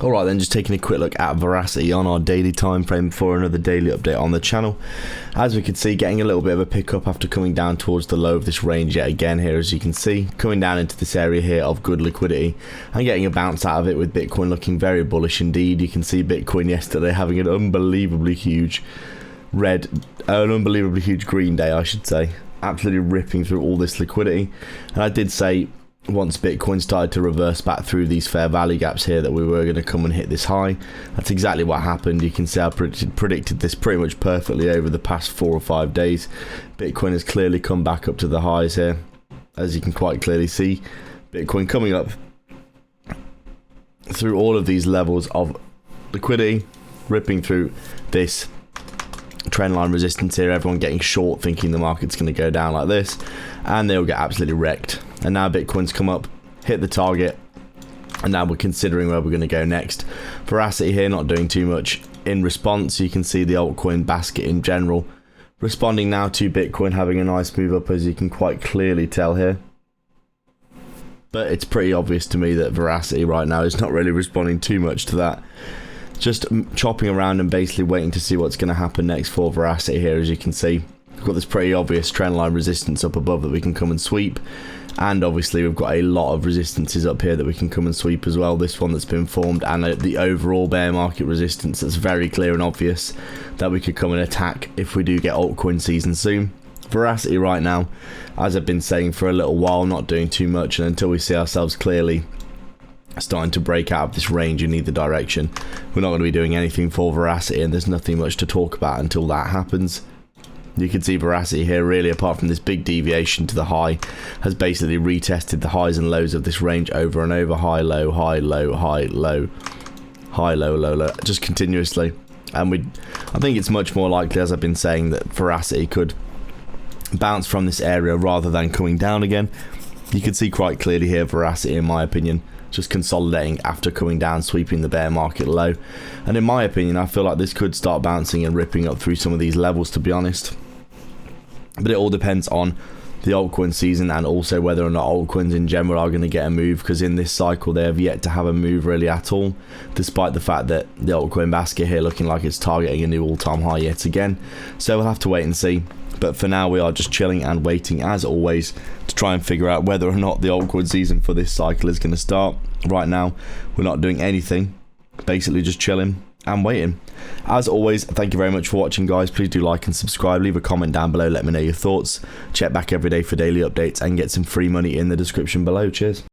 Alright then, just taking a quick look at Verasity on our daily time frame for another daily update on the channel. As we can see, getting a little bit of a pickup after coming down towards the low of this range yet again here, as you can see, coming down into this area here of good liquidity and getting a bounce out of it, with Bitcoin looking very bullish indeed. You can see Bitcoin yesterday having an unbelievably huge green day, I should say, absolutely ripping through all this liquidity. And I did say once Bitcoin started to reverse back through these fair value gaps here that we were going to come and hit this high. That's exactly what happened. You can see I predicted this pretty much perfectly over the past 4 or 5 days. Bitcoin has clearly come back up to the highs here, as you can quite clearly see. Bitcoin coming up through all of these levels of liquidity, ripping through this trendline resistance here. Everyone getting short, thinking the market's going to go down like this, and they'll get absolutely wrecked. And now Bitcoin's come up, hit the target, and now we're considering where we're going to go next. Verasity here not doing too much in response. You can see the altcoin basket in general responding now to Bitcoin having a nice move up, as you can quite clearly tell here. But it's pretty obvious to me that Verasity right now is not really responding too much to that. Just chopping around and basically waiting to see what's going to happen next for Verasity here. As you can see, we've got this pretty obvious trendline resistance up above that we can come and sweep. And obviously we've got a lot of resistances up here that we can come and sweep as well. This one that's been formed, and the overall bear market resistance that's very clear and obvious that we could come and attack if we do get altcoin season soon. Verasity right now, as I've been saying for a little while, not doing too much, and until we see ourselves clearly starting to break out of this range in either direction, we're not going to be doing anything for Verasity, and there's nothing much to talk about until that happens. You can see Verasity here, really, apart from this big deviation to the high, has basically retested the highs and lows of this range over and over. High, low, high, low, high, low, high, low, low, low, just continuously. And I think it's much more likely, as I've been saying, that Verasity could bounce from this area rather than coming down again. You can see quite clearly here Verasity, in my opinion, just consolidating after coming down, sweeping the bear market low. And in my opinion, I feel like this could start bouncing and ripping up through some of these levels, to be honest. But it all depends on the altcoin season, and also whether or not altcoins in general are going to get a move, because in this cycle they have yet to have a move really at all, despite the fact that the altcoin basket here looking like it's targeting a new all-time high yet again. So we'll have to wait and see. But for now, we are just chilling and waiting, as always, to try and figure out whether or not the altcoin season for this cycle is going to start. Right now, we're not doing anything, basically just chilling and waiting. As always, thank you very much for watching, guys. Please do like and subscribe. Leave a comment down below. Let me know your thoughts. Check back every day for daily updates and get some free money in the description below. Cheers.